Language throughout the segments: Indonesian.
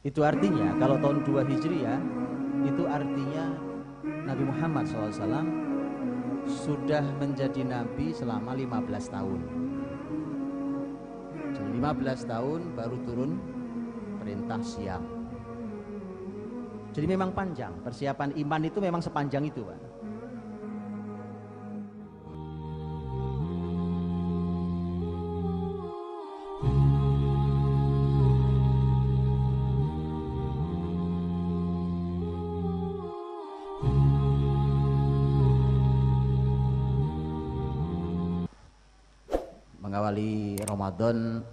Itu artinya kalau tahun 2 Hijriah itu artinya Nabi Muhammad SAW sudah menjadi Nabi selama 15 tahun. Jadi 15 tahun baru turun perintah Syam. Jadi memang panjang, persiapan iman itu memang sepanjang itu, Pak. Mengawali Ramadan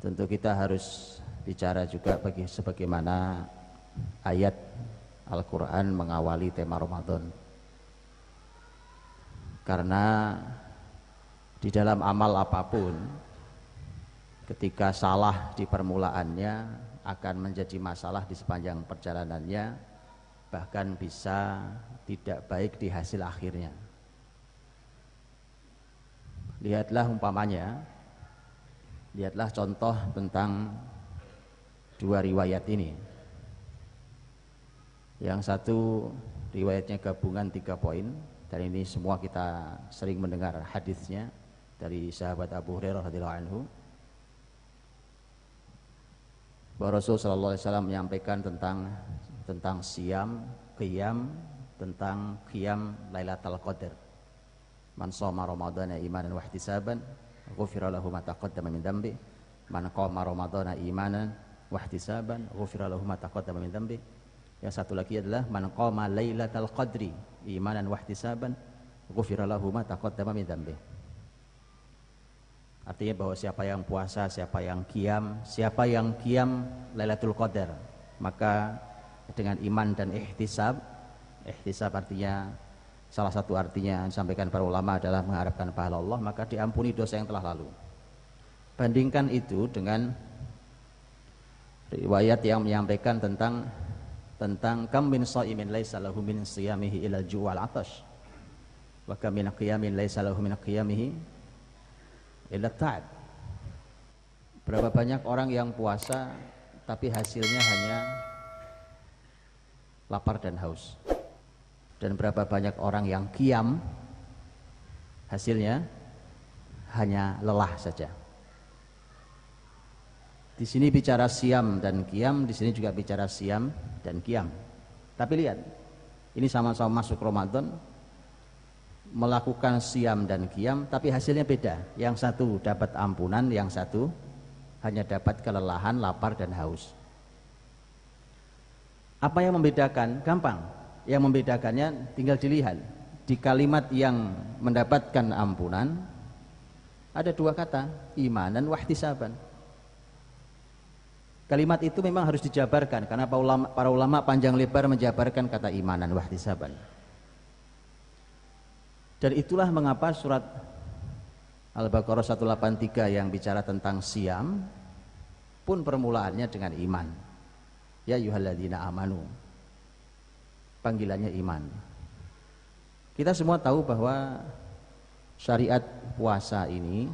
tentu kita harus bicara juga sebagaimana ayat Al-Quran mengawali tema Ramadan, karena di dalam amal apapun ketika salah di permulaannya akan menjadi masalah di sepanjang perjalanannya, bahkan bisa tidak baik di hasil akhirnya. Lihatlah umpamanya, lihatlah contoh tentang dua riwayat ini. Yang satu riwayatnya gabungan 3 poin, dan ini semua kita sering mendengar hadisnya dari sahabat Abu Hurairah radhiyallahu anhu, bahwa Rasul sallallahu alaihi wasallam menyampaikan tentang siam, qiyam, tentang qiyam Lailatul Qadar. Man shoma ramadhana imanan wa ihtisaban ghufira lahu ma taqaddama min dhanbi. Man qama ramadhana imanan wa ihtisaban ghufira lahu ma taqaddama min dhanbi. Yang satu lagi adalah man qama lailatal qadri imanan wa ihtisaban ghufira lahu ma taqaddama min dhanbi. Artinya bahwa siapa yang puasa, siapa yang qiyam Lailatul Qadar, maka dengan iman dan ihtisab artinya salah satu artinya disampaikan para ulama adalah mengharapkan pahala Allah, maka diampuni dosa yang telah lalu. Bandingkan itu dengan riwayat yang menyampaikan tentang kam min shaimin laisa lahu min siyamihi illa al-ju' wal 'atash wa kam min qiyamin laisa lahu min qiyamihi illa ta'ab. Berapa banyak orang yang puasa tapi hasilnya hanya lapar dan haus. Dan berapa banyak orang yang qiyam hasilnya hanya lelah saja. Di sini bicara siam dan qiyam, di sini juga bicara siam dan qiyam. Tapi lihat, ini sama-sama masuk Ramadan, melakukan siam dan qiyam, tapi hasilnya beda. Yang satu dapat ampunan, yang satu hanya dapat kelelahan, lapar dan haus. Apa yang membedakan? Gampang. Yang membedakannya tinggal dilihat. Di kalimat yang mendapatkan ampunan ada 2 kata, imanan wa ihtisaban. Kalimat itu memang harus dijabarkan karena para ulama panjang lebar menjabarkan kata imanan wa ihtisaban. Dan itulah mengapa surat Al-Baqarah 183 yang bicara tentang siam pun permulaannya dengan iman. Ya ayyuhalladzina amanu. Panggilannya iman. Kita semua tahu bahwa syariat puasa ini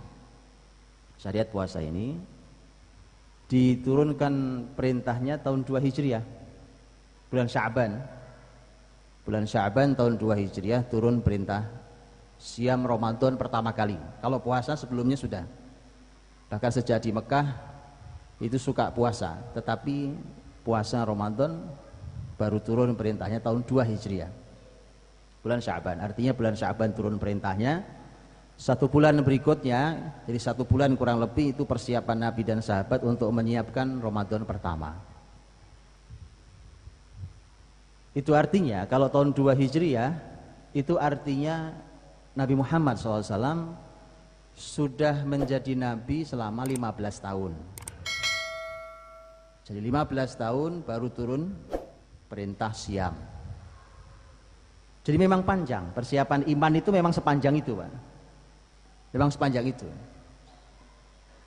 diturunkan perintahnya tahun 2 Hijriah, bulan Sya'ban tahun 2 Hijriah turun perintah siam Ramadan pertama kali. Kalau puasa sebelumnya sudah, bahkan sejak di Mekah itu suka puasa, tetapi puasa Ramadan baru turun perintahnya tahun 2 Hijriah, bulan Sya'ban. Artinya bulan Sya'ban turun perintahnya, 1 bulan berikutnya, jadi 1 bulan kurang lebih itu persiapan Nabi dan sahabat untuk menyiapkan Ramadan pertama. Itu artinya kalau tahun 2 Hijriah itu artinya Nabi Muhammad SAW sudah menjadi Nabi selama 15 tahun. Jadi 15 tahun baru turun perintah siam. Jadi memang panjang, persiapan iman itu memang sepanjang itu, Pak. Memang sepanjang itu.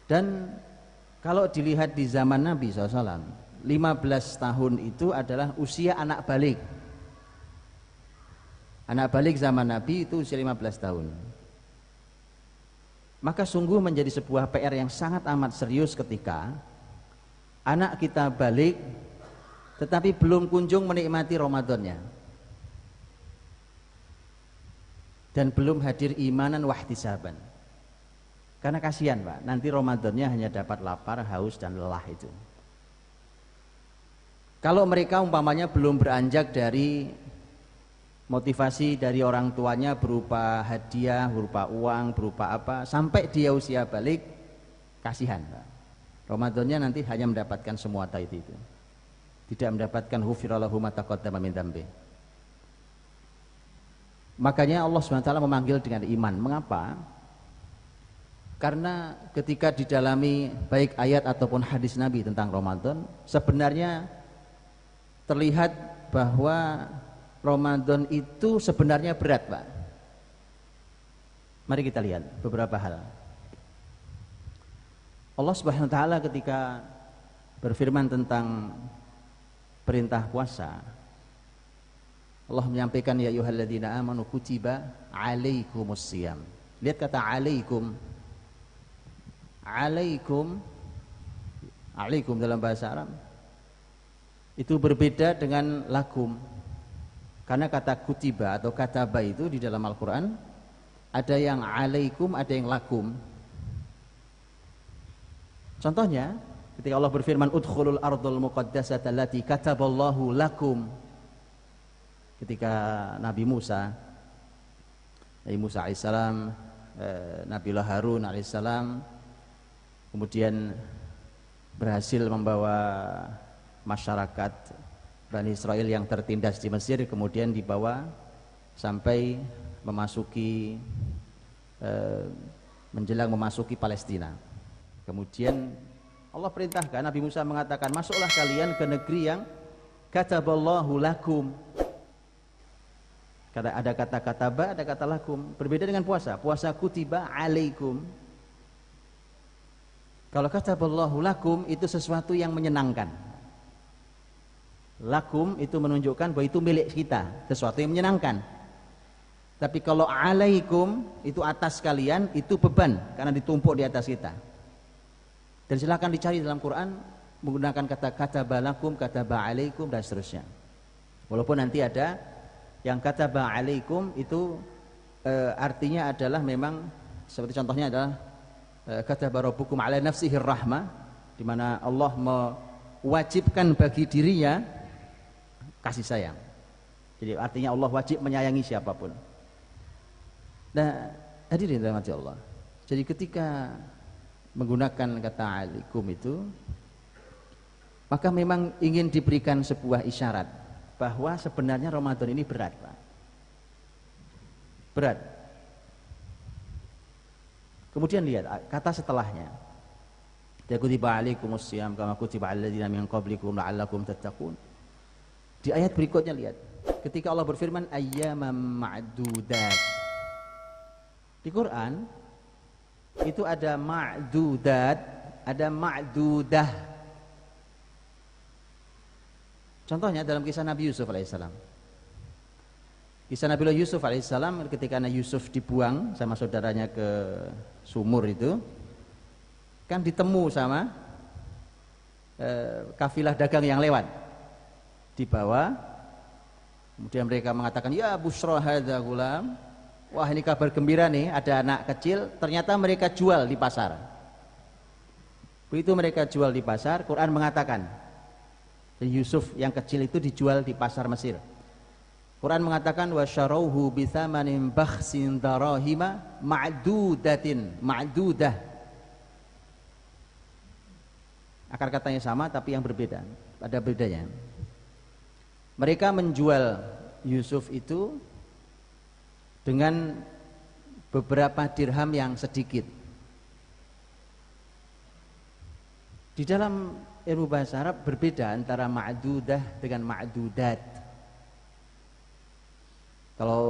Dan kalau dilihat di zaman Nabi SAW, 15 tahun itu adalah usia anak balik. Anak balik zaman Nabi itu usia 15 tahun. Maka sungguh menjadi sebuah PR yang sangat amat serius ketika anak kita balik tetapi belum kunjung menikmati Ramadannya dan belum hadir imanan wahtisaban. Karena kasihan Pak, nanti Ramadannya hanya dapat lapar, haus dan lelah itu. Kalau mereka umpamanya belum beranjak dari motivasi dari orang tuanya berupa hadiah, berupa uang, berupa apa, sampai dia usia balik, kasihan Pak. Ramadannya nanti hanya mendapatkan semua itu. Tidak mendapatkan hufiralahu ma taqaddama min dzambi. Makanya Allah SWT memanggil dengan iman. Mengapa? Karena ketika didalami baik ayat ataupun hadis Nabi tentang Ramadan, sebenarnya terlihat bahwa Ramadan itu sebenarnya berat Pak. Mari kita lihat beberapa hal. Allah Subhanahu wa taala ketika berfirman tentang perintah puasa, Allah menyampaikan ya ayyuhalladzina amanu kutiba alaikumusiyam. Lihat kata alaikum. Alaikum dalam bahasa Arab itu berbeda dengan lakum. Karena kata kutiba atau kataba itu di dalam Al-Qur'an ada yang alaikum, ada yang lakum. Contohnya ketika Allah berfirman udkhulul ardul muqaddasata allati kataballahu lakum. Ketika Nabi Musa alaihissalam, Nabiullah Harun alaihissalam kemudian berhasil membawa masyarakat Bani Israel yang tertindas di Mesir, kemudian dibawa sampai memasuki menjelang memasuki Palestina. Kemudian Allah perintahkan, Nabi Musa mengatakan, masuklah kalian ke negeri yang kataballahu lakum. Ada kata kataba, ada kata lakum. Berbeda dengan puasa. Puasa kutiba alaikum. Kalau kataballahu lakum itu sesuatu yang menyenangkan. Lakum itu menunjukkan bahwa itu milik kita, sesuatu yang menyenangkan. Tapi kalau alaikum itu atas kalian, itu beban karena ditumpuk di atas kita. Dan silakan dicari dalam Quran menggunakan kata kataba lakum, kataba alaikum dan seterusnya. Walaupun nanti ada yang kataba alaikum itu artinya adalah memang seperti contohnya adalah kataba rabbukum ala nafsihi rahmah, di mana Allah mewajibkan bagi dirinya kasih sayang. Jadi artinya Allah wajib menyayangi siapapun. Nah, hadirin rahmati Allah. Jadi ketika menggunakan kata alaikum itu, maka memang ingin diberikan sebuah isyarat bahwa sebenarnya Ramadan ini berat, Pak. Berat. Kemudian lihat kata setelahnya. Ya kutiba alaikumusiyam kama kutiba alal ladzina min qablikum la'allakum tattaqun. Di ayat berikutnya lihat, ketika Allah berfirman ayyaman ma'dudat. Di Quran itu ada ma'dudat, ada ma'dudah. Contohnya dalam kisah Nabi Yusuf alaihissalam. Kisah Nabi Yusuf alaihissalam ketika Nabi Yusuf dibuang sama saudaranya ke sumur itu, kan ditemu sama kafilah dagang yang lewat, dibawa. Kemudian mereka mengatakan, ya busra hadza gulam, wah ini kabar gembira nih, ada anak kecil. Ternyata mereka jual di pasar. Begitu mereka jual di pasar, Quran mengatakan Yusuf yang kecil itu dijual di pasar Mesir. Quran mengatakan wasyarauhu bitsamanin bakhsin darahima ma'dudatin, ma'dudah. Akar katanya sama tapi yang berbeda, ada bedanya. Mereka menjual Yusuf itu dengan beberapa dirham yang sedikit. Di dalam ilmu bahasa Arab berbeda antara ma'dudah dengan ma'dudat. Kalau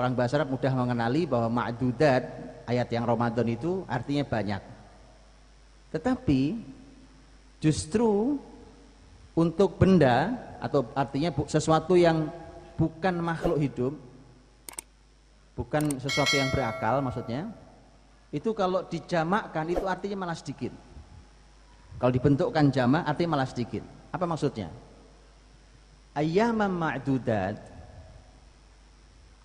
orang bahasa Arab mudah mengenali bahwa ma'dudat, ayat yang Ramadan itu artinya banyak. Tetapi justru untuk benda atau artinya sesuatu yang bukan makhluk hidup, bukan sesuatu yang berakal maksudnya, itu kalau dijamakkan itu artinya malah sedikit. Kalau dibentukkan jamak artinya malah sedikit. Apa maksudnya? Ayyaman ma'dudat,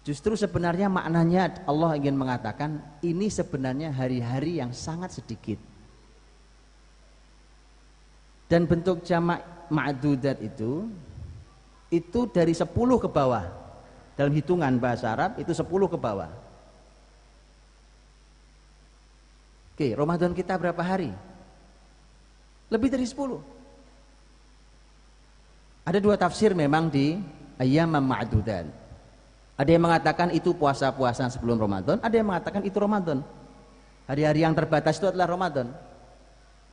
justru sebenarnya maknanya Allah ingin mengatakan ini sebenarnya hari-hari yang sangat sedikit. Dan bentuk jamak ma'dudat itu dari 10 ke bawah. Dalam hitungan bahasa Arab itu 10 ke bawah. Oke, Ramadan kita berapa hari? Lebih dari 10. Ada dua tafsir memang di ayyamam ma'dudat. Ada yang mengatakan itu puasa-puasa sebelum Ramadan, ada yang mengatakan itu Ramadan. Hari-hari yang terbatas itu adalah Ramadan.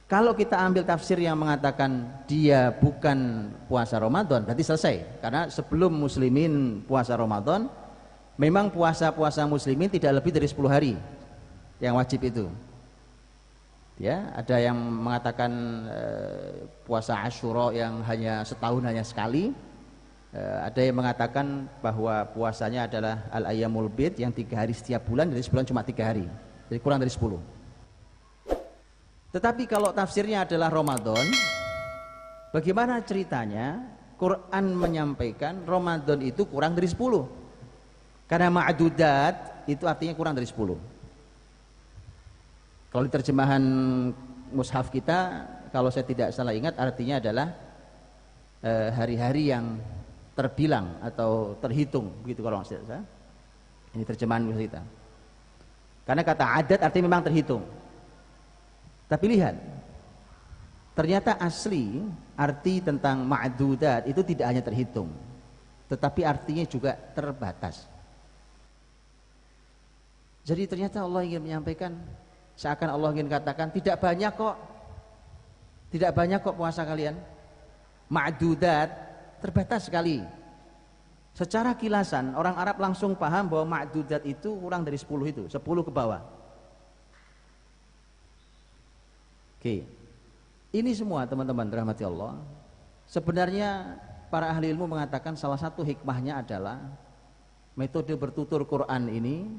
Kalau kita ambil tafsir yang mengatakan dia bukan puasa Ramadan, berarti selesai. Karena sebelum muslimin puasa Ramadan, memang puasa-puasa muslimin tidak lebih dari 10 hari yang wajib itu. Ya, ada yang mengatakan puasa Asyura yang hanya setahun hanya sekali. Ada yang mengatakan bahwa puasanya adalah al-ayyamul bid yang 3 hari setiap bulan, jadi sebulan cuma 3 hari, jadi kurang dari 10. Tetapi kalau tafsirnya adalah Ramadan, bagaimana ceritanya Quran menyampaikan Ramadan itu kurang dari 10? Karena ma'dudat itu artinya kurang dari 10. Kalau di terjemahan mushaf kita, kalau saya tidak salah ingat, artinya adalah hari-hari yang terbilang atau terhitung, begitu kalau tidak salah. Ini terjemahan mushaf kita. Karena kata adat artinya memang terhitung. Tapi lihat, ternyata asli arti tentang ma'dudat itu tidak hanya terhitung, tetapi artinya juga terbatas. Jadi ternyata Allah ingin menyampaikan, seakan Allah ingin katakan tidak banyak kok puasa kalian, ma'dudat, terbatas sekali. Secara kilasan orang Arab langsung paham bahwa ma'dudat itu kurang dari 10 itu, 10 ke bawah. Oke, ini semua teman-teman rahmati Allah, sebenarnya para ahli ilmu mengatakan salah satu hikmahnya adalah metode bertutur Quran ini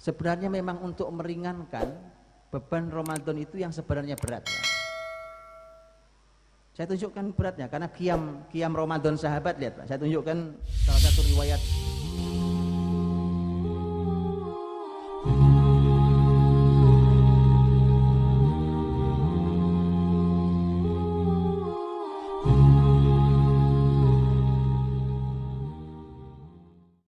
sebenarnya memang untuk meringankan beban Ramadan itu yang sebenarnya berat. Saya tunjukkan beratnya karena qiyam Ramadan sahabat, lihat Pak. Saya tunjukkan salah satu riwayat